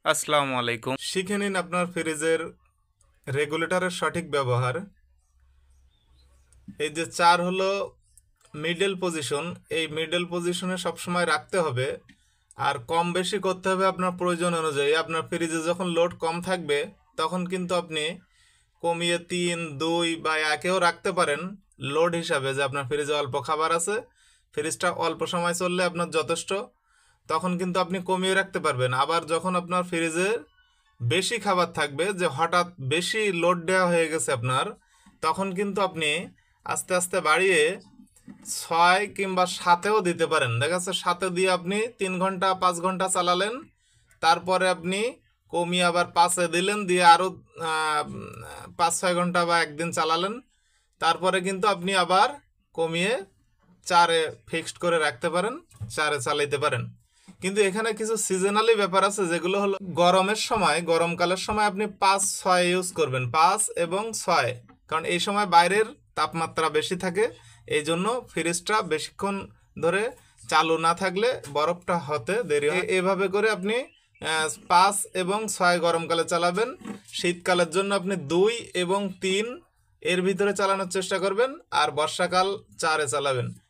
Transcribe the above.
আসসালামু আলাইকুম। শিখে নিন আপনার ফ্রিজের রেগুলেটরের সঠিক ব্যবহার। এই যে 4 হলো মিডল পজিশন, এই মিডল পজিশনে সবসময় রাখতে হবে। আর কম বেশি করতে হবে আপনার প্রয়োজন অনুযায়ী। আপনার ফ্রিজে যখন লোড কম থাকবে তখন কিন্তু আপনি কমিয়ে 3, 2 বা 1-এও রাখতে পারেন লোড হিসাবে, যে আপনার ফ্রিজে অল্প খাবার আছে, ফ্রিজটা অল্প সময় চললে আপনার যথেষ্ট, তখন কিন্তু আপনি কমিয়ে রাখতে পারবেন। আবার যখন আপনার ফ্রিজে বেশি খাবার থাকবে, যে হঠাৎ বেশি লোড দেওয়া হয়ে গেছে আপনার, তখন কিন্তু আপনি আস্তে আস্তে বাড়িয়ে 6 কিংবা 7-এও দিতে পারেন। দেখা যাচ্ছে 7-এ দিয়ে আপনি 3 ঘন্টা 5 ঘন্টা চালালেন, তারপরে আপনি কমিয়ে আবার 5-এ দিলেন, দিয়ে আরও 5-6 ঘন্টা বা একদিন চালালেন, তারপরে কিন্তু আপনি আবার কমিয়ে 4-এ ফিক্সড করে রাখতে পারেন, 4-এ চালাইতে পারেন। কিন্তু এখানে কিছু সিজনালি ব্যাপার আছে, যেগুলো হলো গরমের সময়, গরমকালের সময় আপনি 5-6 ইউজ করবেন, 5 এবং 6, কারণ এই সময় বাইরের তাপমাত্রা বেশি থাকে। এই জন্য ফ্রিজটা বেশিক্ষণ ধরে চালু না থাকলে বরফটা হতে দেরি হয়। এভাবে করে আপনি 5 এবং 6 গরমকালে চালাবেন। শীতকালের জন্য আপনি 2 এবং 3 এর ভিতরে চালানোর চেষ্টা করবেন, আর বর্ষাকাল 4-এ চালাবেন।